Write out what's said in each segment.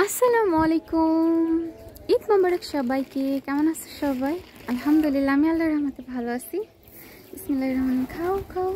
আসসালামু আলাইকুম। ঈদ মোবারক সবাইকে। কেমন আছো সবাই? আলহামদুলিল্লাহ, আমি আল্লাহর রহমতে ভালো আছি। বিসমিল্লাহির রহমানির রহিম। খাও খাও।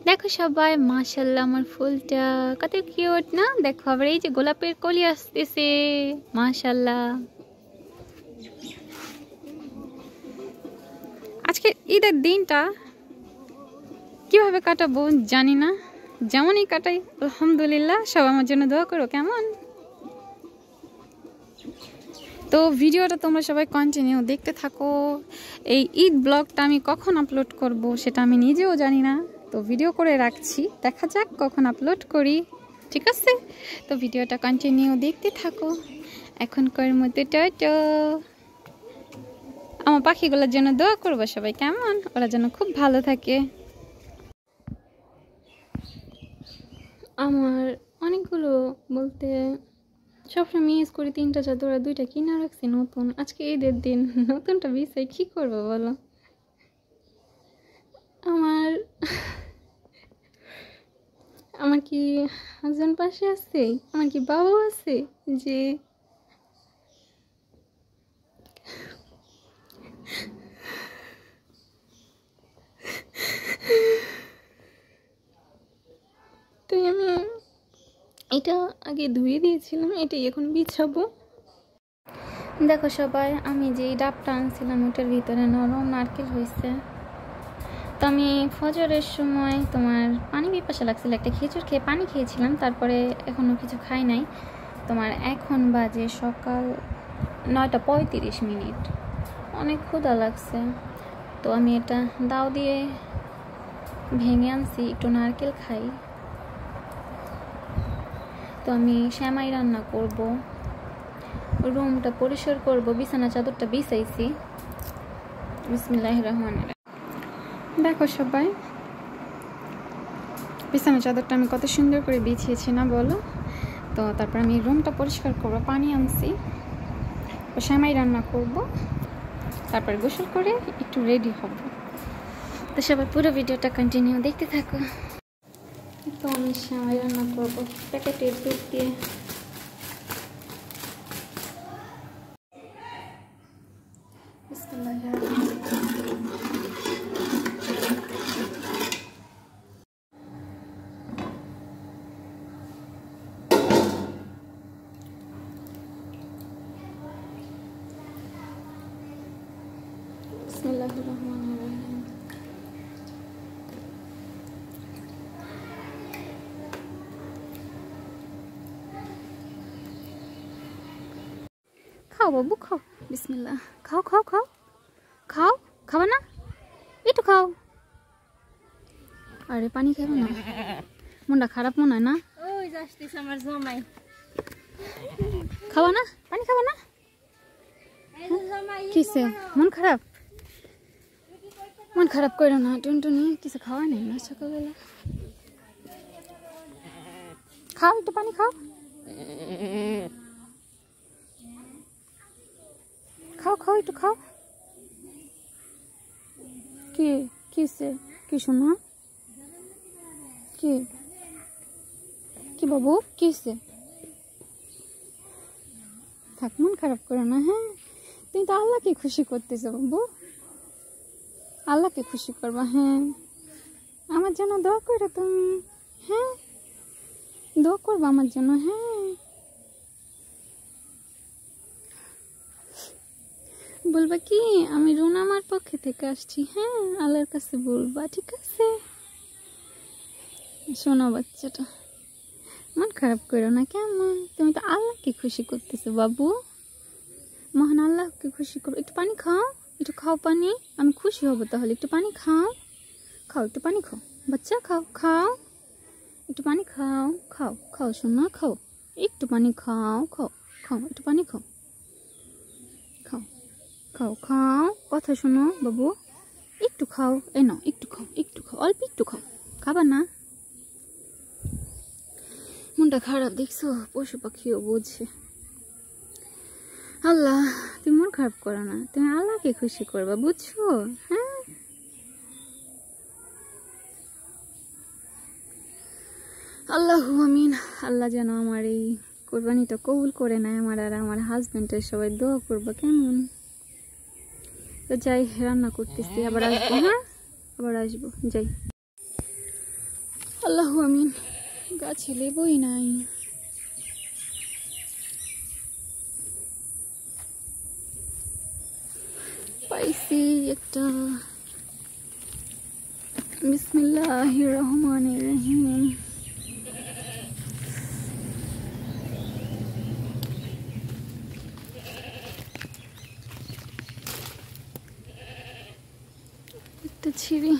দেখো সবাই, মাশাআল্লাহ আমার ফুলটা কত কিউট না? দেখো আবার এই যে গোলাপের কলি আসতেছে, মাশাআল্লাহ। আজকে ঈদের দিনটা কিভাবে কাটাবো জানি না, যেমনই কাটাই আলহামদুলিল্লাহ। সব আমার জন্য দোয়া করো কেমন? তো ভিডিওটা তোমরা সবাই কন্টিনিউ দেখতে থাকো। এই ঈদ ব্লগটা আমি কখন আপলোড করব সেটা আমি নিজেও জানি না, তো ভিডিও করে রাখছি, দেখা যাক কখন আপলোড করি, ঠিক আছে? তো ভিডিওটা কন্টিনিউ দেখতে থাকো। এখনকার মতো টাটা। আমার পাখিগুলোর জন্য দোয়া করবো সবাই কেমন, ওরা যেন খুব ভালো থাকে। আমার অনেকগুলো বলতে সবসময় মিস করি 3টা চাদর আর 2টা কিনা রাখছি নতুন। আজকে ঈদের দিন নতুনটা বিছাই, কি করবো বলো? আমার আমার কি হাজবেন্ড পাশে আছে? আমার কি বাবা আছে যে তাই আমি এটা আগে ধুয়ে দিয়েছিলাম, এটাই এখন বিছাবো। দেখো সবাই, আমি যে ডাবটা আনছিলাম ওটার ভিতরে নরম নারকেল হয়েছে। তো আমি ফজরের সময় তোমার পানি পিপাসা লাগছিল, একটা খেজুর খেয়ে পানি খেয়েছিলাম, তারপরে এখনও কিছু খাই নাই। তোমার এখন বাজে সকাল 9টা 35 মিনিট, অনেক ক্ষুধা লাগছে। তো আমি এটা দাও দিয়ে ভেঙে আনছি, একটু নারকেল খাই। তো আমি শ্যামাই রান্না করব, রুমটা পরিষ্কার করব, বিছানা চাদরটা বিছাইছি। বিসমিল্লাহির রহমানির রহিম। দেখো সবাই, বিছানা চাদরটা আমি কত সুন্দর করে বিছিয়েছি না বলো? তো তারপর আমি রুমটা পরিষ্কার করবো, পানি আনছি, শ্যামাই রান্না করব, তারপর গোসল করে একটু রেডি হব। তো সবাই পুরো ভিডিওটা কন্টিনিউ দেখতে থাকো। তো আমি শ্যামাই রান্না করবো প্যাকেটের দুধ দিয়ে। বিসমিল্লাহির রহমানির রহিম। খাও বাবু খাও, বিসমিল্লাহ। খাও খাও খাও খাও, খাবা না? একটু খাও। আরে পানি খাবে না? মনটা খারাপ মনে হয় না? ওই যাচ্ছিস আমার জামাই। খাবা না? পানি খাবা না? কিসে মন খারাপ? মন খারাপ করো না টুনটুনি, কিছু খাওয়া নেই না সকালবেলা। খাও, একটু পানি খাও। খাও খাও, একটু খাও। কি কিসে কি শোনা? কি কি বাবু কিসে? থাক, মন খারাপ করো না। হ্যাঁ, তুমি তো আল্লাহকে খুশি করতেছো বাবু, আল্লাহকে খুশি করবা। হ্যাঁ, আমার জন্য দোয়া করো তুমি। হ্যাঁ, দোয়া করবা আমার জন্য। হ্যাঁ, বলবা কি আমি রুনা আমার পক্ষে থেকে আসছি। হ্যাঁ, আল্লাহর কাছে বলবা, ঠিক আছে? শোনো বাচ্চাটা, মন খারাপ করো না কেমন? তুমি তো আল্লাহকে খুশি করতেছো বাবু, মহান আল্লাহকে খুশি করো। একটু পানি খাও, একটু খাও পানি, আমি খুশি হব তাহলে। একটু পানি খাও, খাও একটু পানি খাও বাচ্চা, খাও খাও একটু পানি খাও। খাও খাও শোনা, খাও একটু পানি খাও। খাও খাও একটু পানি খাও। খাও খাও খাও, কথা শোনো বাবু, একটু খাও। এই নাও একটু খাও, একটু খাও, অল্প একটু খাও। খাবা না? মনটা খারাপ দেখছো, পশু পাখিও বুঝছে। আল্লাহ, তুমি মন খারাপ করো না, তুমি আল্লাহকে খুশি করবা, বুঝছো? হ্যাঁ, আল্লাহু আমিন। আল্লাহ যেন আমার এই কোরবানিটা কবুল করে নেয়, আমার আর আমার হাজবেন্ডের। সবাই দোয়া করবা কেমন? তো যাই, রান্না করতেছি, আবার আসবো। হ্যাঁ, আবার আসবো, যাই। আল্লাহু আমিন। গাছে লেবুই নাই। পাইছি একটা। বিসমিল্লাহির রহমানির রহিম। একটা ছিঁড়ি।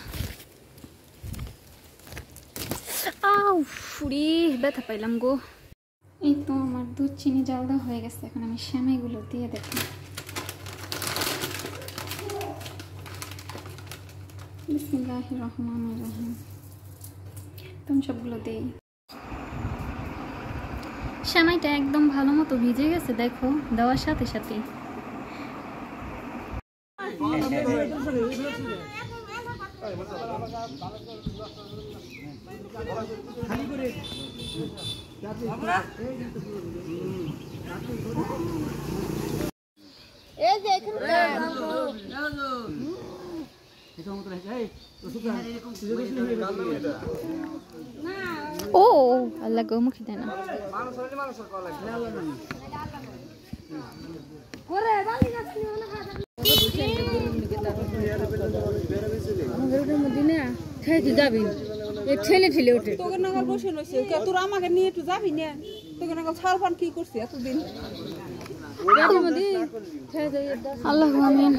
আউ ফুরি, ব্যথা পাইলাম গো। এই তো আমার দুধ চিনি জাল দেওয়া হয়ে গেছে, এখন আমি সেমাইগুলো দিয়ে দেখি। বিসমিল্লাহির রহমানির রহিম। তুমি সবগুলো দেই। সেমাইটা একদম ভালো মতো ভিজে গেছে, দেখো, দেওয়ার সাথে সাথে। ও আল্লাহ গো, মুখে দেয় না। ঠেলে ঠেলে ওঠে, তোকে নাগাল বসে রয়েছে। তোরা আমাকে নিয়ে একটু যাবি না, তোকে নাগাল ছাল ফান কি করছি এতদিন। আল্লাহ আমিন।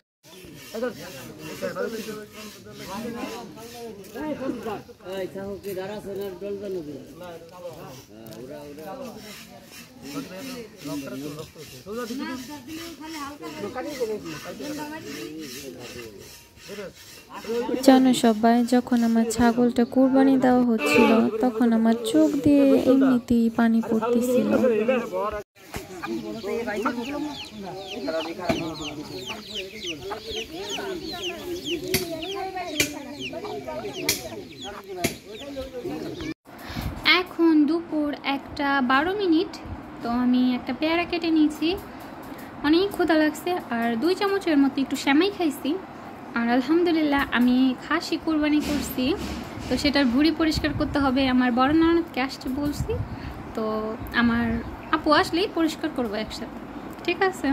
জানো সবাই, যখন আমার ছাগলটা কুরবানি দেওয়া হচ্ছিল তখন আমার চোখ দিয়ে এমনিতেই পানি পড়তেছিল। এখন দুপুর 1:12। তো আমি একটা পেয়ারা কেটে নিয়েছি, অনেক ক্ষুধা লাগছে, আর 2 চামচের মতো একটু সেমাই খাইছি। আর আলহামদুলিল্লাহ আমি খাসি কুরবানি করছি, তো সেটার ভুঁড়ি পরিষ্কার করতে হবে। আমার বড় ননদকে আসতে বলছি, তো আমার আপু আসলেই পরিষ্কার করবো একসাথে, ঠিক আছে?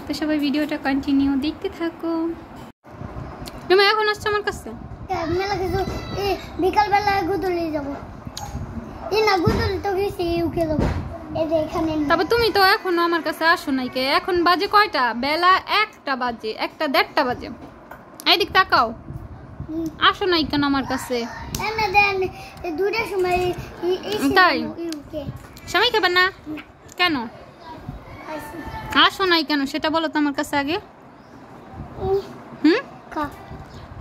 তো সবাই ভিডিওটা কন্টিনিউ দেখতে থাকো। তুমি এখন আসছো আমার কাছে? বিকালবেলা গুদুলি যাবো, না গুদুলি তো গেছি উঠে যাবো। তবে তুমি তো এখনো আমার কাছে আসো নাই কে? এখন বাজে কয়টা? বেলা 1টা বাজে, 1:30 বাজে। এইদিক তাকাও, আসো নাই কেন আমার কাছে? তাই সময় খাবেন না কেন? আসো নাই কেন সেটা বলো তো আমার কাছে আগে।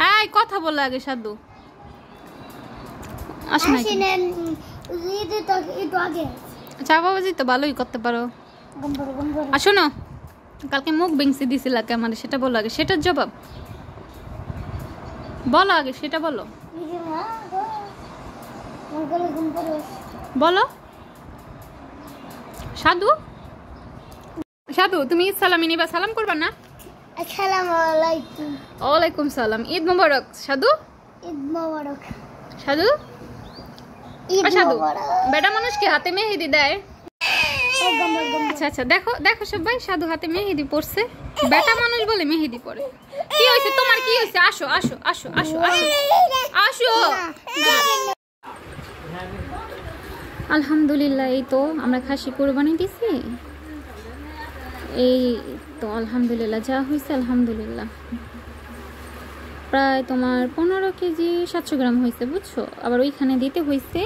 এই কথা বলো আগে সাধু। আসো নাই চা বাবাজি তো ভালোই করতে পারো। আসো না, কালকে মুখ বেংসি দিছিলা কেমন সেটা বলো আগে, সেটার জবাব বলো আগে, সেটা বলো বলো। সাধু সাধু তুমি ঈদ সালামি নিবা, সালাম করবা না? আসসালামু আলাইকুম। ওয়ালাইকুম সালাম। ঈদ মোবারক সাধু। ঈদ মোবারক সাধু। সাধু বেটা মানুষকে হাতে মেহেদি দেয়। আচ্ছা আচ্ছা, দেখো দেখো সবাই, সাধু হাতে মেহেদি পড়ছে। বেটা মানুষ বলে মেহেদি পড়ে। কি হয়েছে তোমার, কি হয়েছে? আসো আসো আসো আসো আসো আসো। আলহামদুলিল্লাহ, এই তো আমরা খাসি কুরবানি দিছি। এই তো আলহামদুলিল্লাহ যা হয়েছে, আলহামদুলিল্লাহ প্রায় তোমার 15 কেজি 700 গ্রাম হয়েছে, বুঝছো? আবার ওইখানে দিতে হয়েছে।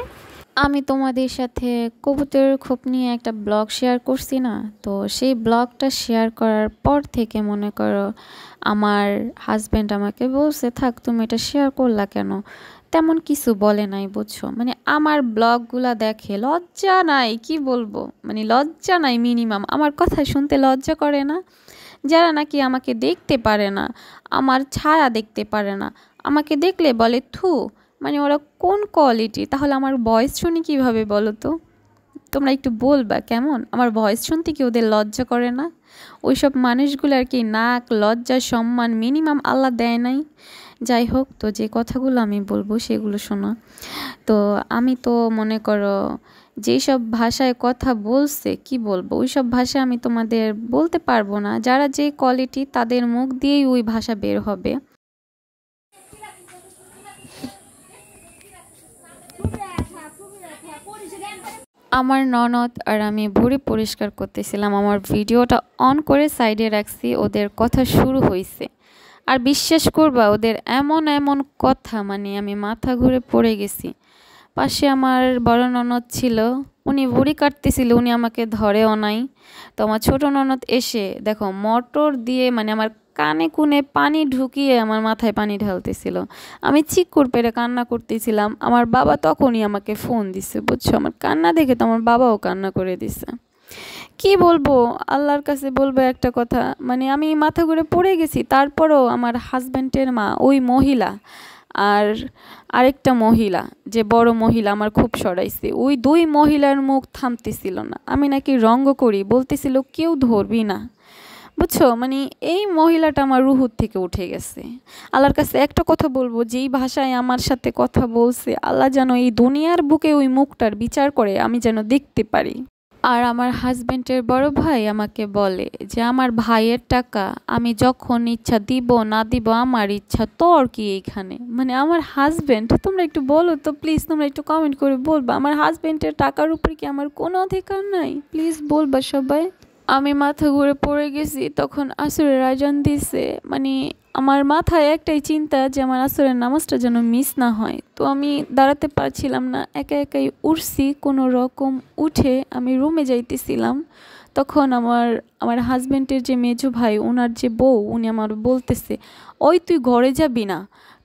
আমি তোমাদের সাথে কবুতরের খোপ নিয়ে একটা ব্লগ শেয়ার করছি না, তো সেই ব্লগটা শেয়ার করার পর থেকে মনে করো আমার হাজব্যান্ড আমাকে বলছে, থাক তুমি এটা শেয়ার করলা কেন? তেমন কিছু বলে নাই, বুঝছো? মানে আমার ব্লগগুলা দেখে লজ্জা নাই, কি বলবো, মানে লজ্জা নাই মিনিমাম। আমার কথা শুনতে লজ্জা করে না যারা নাকি আমাকে দেখতে পারে না, আমার ছায়া দেখতে পারে না, আমাকে দেখলে বলে থু, মানে ওরা কোন কোয়ালিটি? তাহলে আমার ভয়েস শুনি কিভাবে বলো তো? তোমরা একটু বলবা কেমন? আমার ভয়েস শুনতে কি ওদের লজ্জা করে না? ওইসব মানুষগুলো আর কি নাক, লজ্জা, সম্মান মিনিমাম আল্লাহ দেয় নাই? যাই হোক, তো যে কথাগুলো আমি বলবো সেগুলো শোনো। তো আমি তো মনে করো যেই সব ভাষায় কথা বলছে, কি বলবো, ওই সব ভাষা আমি তোমাদের বলতে পারবো না। যারা যে কোয়ালিটি তাদের মুখ দিয়েই ওই ভাষা বের হবে। আমার ননদ আর আমি ভুঁড়ি পরিষ্কার করতেছিলাম, আমার ভিডিওটা অন করে সাইডে রাখছি, ওদের কথা শুরু হয়েছে। আর বিশ্বাস করবা ওদের এমন এমন কথা, মানে আমি মাথা ঘুরে পড়ে গেছি। পাশে আমার বড় ননদ ছিল, উনি ভুঁড়ি কাটতেছিল, উনি আমাকে ধরেও নাই। তো আমার ছোট ননদ এসে দেখো মোটর দিয়ে মানে আমার কানে কুনে পানি ঢুকিয়ে আমার মাথায় পানি ঢালতেছিল। আমি চিকুর পেরে কান্না করতেছিলাম। আমার বাবা তখনই আমাকে ফোন দিছে, বুঝছো? আমার কান্না দেখে তো আমার বাবাও কান্না করে দিছে। কি বলবো, আল্লাহর কাছে বলবো একটা কথা, মানে আমি মাথা ঘুরে পড়ে গেছি। তারপরও আমার হাজব্যান্ডের মা, ওই মহিলা আর আরেকটা মহিলা, যে বড় মহিলা আমার খুব সরাইছে, ওই দুই মহিলার মুখ থামতেছিল না। আমি নাকি রঙ্গ করি, বলতেছিল কেউ ধরবি না, বুঝছো? মানে এই মহিলাটা আমার রুহুর থেকে উঠে গেছে। আল্লাহর কাছে একটা কথা বলবো, যেই ভাষায় আমার সাথে কথা বলছে, আল্লাহ যেন এই দুনিয়ার বুকে ওই মুখটার বিচার করে, আমি যেন দেখতে পারি। আর আমার হাজব্যান্ডের বড় ভাই আমাকে বলে যে আমার ভাইয়ের টাকা আমি যখন ইচ্ছা দিব না দিব আমার ইচ্ছা, তোর কি এইখানে? মানে আমার হাজব্যান্ড, তোমরা একটু বলো তো প্লিজ, তোমরা একটু কমেন্ট করে বলবা আমার হাজব্যান্ডের টাকার উপরে কি আমার কোনো অধিকার নাই? প্লিজ বলবা সবাই। আমি মাথা ঘুরে পড়ে গেছি, তখন আসরের আজান দিছে। মানে আমার মাথায় একটাই চিন্তা যে আমার আসরের নামাজটা যেন মিস না হয়। তো আমি দাঁড়াতে পারছিলাম না, একা একাই উঠছি কোনো রকম। উঠে আমি রুমে যাইতেছিলাম, তখন আমার হাজব্যান্ডের যে মেজো ভাই, ওনার যে বউ, উনি আমার বলতেছে, ওই তুই ঘরে যাবি না?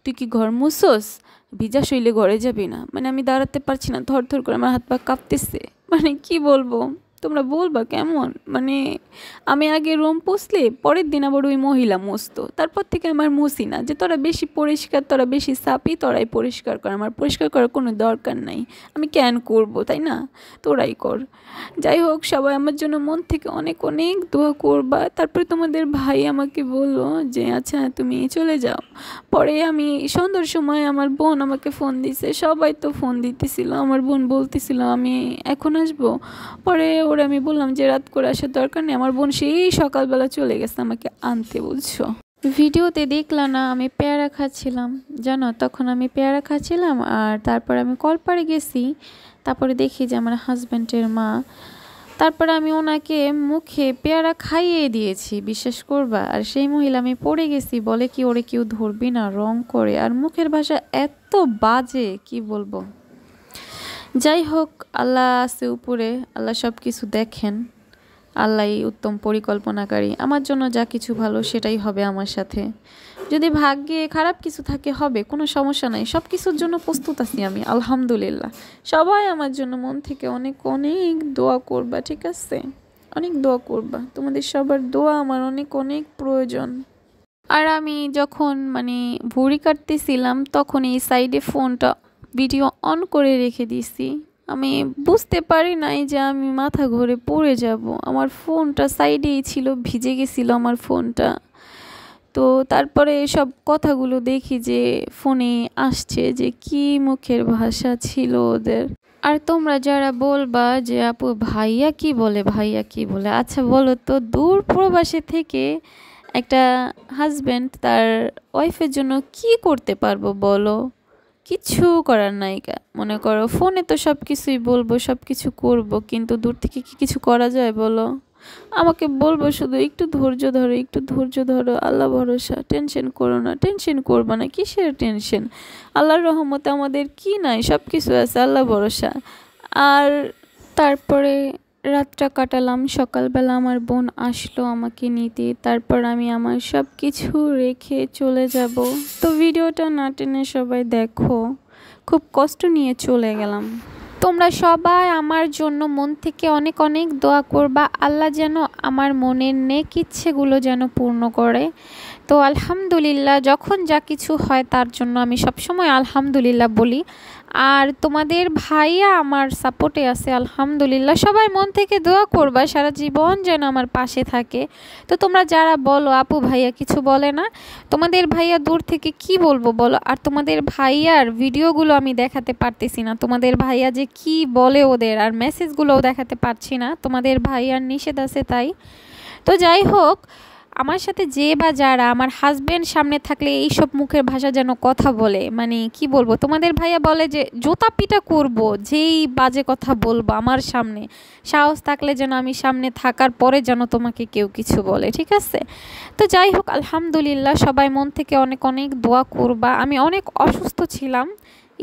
তুই কি ঘর মুছস? ভিজা শৈলে ঘরে যাবি না? মানে আমি দাঁড়াতে পারছি না, থর থর করে আমার হাত পা কাঁপতেছে। মানে কি বলবো, তোমরা বলবা কেমন? মানে আমি আগে রুম পুছলে পরের দিন আবার ওই মহিলা মুছতো, তারপর থেকে আমার মুছি না। যে তোরা বেশি পরিষ্কার, তোরা বেশি সাপি, তোরাই পরিষ্কার কর, আমার পরিষ্কার করার কোনো দরকার নাই। আমি কেন করব, তাই না? তোরাই কর। যাই হোক, সবাই আমার জন্য মন থেকে অনেক অনেক দোয়া করবা। তারপরে তোমাদের ভাই আমাকে বললো যে আচ্ছা তুমি চলে যাও। পরে আমি সন্ধ্যার সময় আমার বোন আমাকে ফোন দিছে, সবাই তো ফোন দিতেছিল। আমার বোন বলতেছিল আমি এখন আসবো। পরে ওরা আমি বললাম যে রাত করে আসার দরকার নেই, আমার বোন সেই সকালবেলা চলে গেছে আমাকে আনতে, বুঝছো? ভিডিওতে দেখলাম না আমি পেয়ারা খাচ্ছিলাম, জানো? তখন আমি পেয়ারা খাচ্ছিলাম আর তারপর আমি কলপাড়ে গেছি। তারপরে দেখি যে আমার হাজব্যান্ডের মা, তারপরে আমি ওনাকে মুখে পেয়ারা খাইয়ে দিয়েছি, বিশ্বাস করবা? আর সেই মহিলা, আমি পড়ে গেছি, বলে কি ওরে কেউ ধরবি না, রং করে। আর মুখের ভাষা এত বাজে, কি বলবো। যাই হোক, আল্লাহ আছে উপরে, আল্লাহ সব কিছু দেখেন, আল্লাহই উত্তম পরিকল্পনাকারী। আমার জন্য যা কিছু ভালো সেটাই হবে আমার সাথে। যদি ভাগ্যে খারাপ কিছু থাকে হবে, কোনো সমস্যা নাই, সব কিছুর জন্য প্রস্তুত আছি আমি, আলহামদুলিল্লাহ। সবাই আমার জন্য মন থেকে অনেক অনেক দোয়া করবা, ঠিক আছে? অনেক দোয়া করবা, তোমাদের সবার দোয়া আমার অনেক অনেক প্রয়োজন। আর আমি যখন মানে ভুঁড়ি কাটতেছিলাম, তখন এই সাইডে ফোনটা ভিডিও অন করে রেখে দিছি। আমি বুঝতে পারি নাই যে আমি মাথা ঘুরে পড়ে যাব। আমার ফোনটা সাইডেই ছিল, ভিজে গেছিলো আমার ফোনটা। তো তারপরে সব কথাগুলো দেখি যে ফোনে আসছে, যে কি মুখের ভাষা ছিল ওদের। আর তোমরা যারা বলবা যে আপু ভাইয়া কি বলে, ভাইয়া কি বলে, আচ্ছা বলো তো, দূর প্রবাসে থেকে একটা হাজব্যান্ড তার ওয়াইফের জন্য কি করতে পারবো বলো? কিছু করার নাইকা। মনে করো ফোনে তো সব কিছুই বলবো, সব কিছু করবো, কিন্তু দূর থেকে কি কিছু করা যায় বলো? আমাকে বলবো শুধু একটু ধৈর্য ধরো, একটু ধৈর্য ধরো, আল্লাহ ভরসা, টেনশন করো না, টেনশন করবা না, কিসের টেনশন? আল্লাহর রহমতে আমাদের কি নাই, সব কিছু আছে, আল্লাহ ভরসা। আর তারপরে রাতটা কাটালাম, সকালবেলা আমার বোন আসলো আমাকে নিতে, তারপর আমি আমার সব কিছু রেখে চলে যাব। তো ভিডিওটা না টেনে সবাই দেখো, খুব কষ্ট নিয়ে চলে গেলাম। তোমরা সবাই আমার জন্য মন থেকে অনেক অনেক দোয়া করবা, আল্লাহ যেন আমার মনের নেক ইচ্ছেগুলো যেন পূর্ণ করে। তো আলহামদুলিল্লাহ, যখন যা কিছু হয় তার জন্য আমি সবসময় আলহামদুলিল্লাহ বলি। আর তোমাদের ভাইয়া আমার সাপোর্টে আছে আলহামদুলিল্লাহ। সবাই মন থেকে দোয়া করবা সারা জীবন যেন আমার পাশে থাকে। তো তোমরা যারা বলো আপু ভাইয়া কিছু বলে না, তোমাদের ভাইয়া দূর থেকে কি বলবো বলো। আর তোমাদের ভাইয়ার ভিডিওগুলো আমি দেখাতে পারতেছি না, তোমাদের ভাইয়া যে কি বলে ওদের, আর মেসেজগুলোও দেখাতে পারছি না, তোমাদের ভাইয়ার নিষেধ আছে তাই। তো যাই হোক, আমার সাথে যে বা যারা আমার হাজব্যান্ড সামনে থাকলে এইসব মুখের ভাষা যেন কথা বলে, মানে কি বলবো, তোমাদের ভাইয়া বলে যে জোতা পিটা করবো যেই বাজে কথা বলবো আমার সামনে, সাহস থাকলে যেন আমি সামনে থাকার পরে যেন তোমাকে কেউ কিছু বলে, ঠিক আছে। তো যাই হোক আলহামদুলিল্লাহ, সবাই মন থেকে অনেক অনেক দোয়া করবা। আমি অনেক অসুস্থ ছিলাম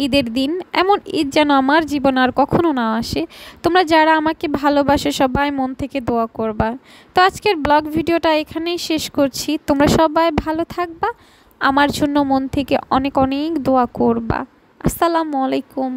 ঈদের দিন, এমন ঈদ যেন আমার জীবন আর কখনো না আসে। তোমরা যারা আমাকে ভালোবাসো সবাই মন থেকে দোয়া করবা। তো আজকের ব্লগ ভিডিওটা এখানেই শেষ করছি। তোমরা সবাই ভালো থাকবা, আমার জন্য মন থেকে অনেক অনেক দোয়া করবা। আসসালামু আলাইকুম।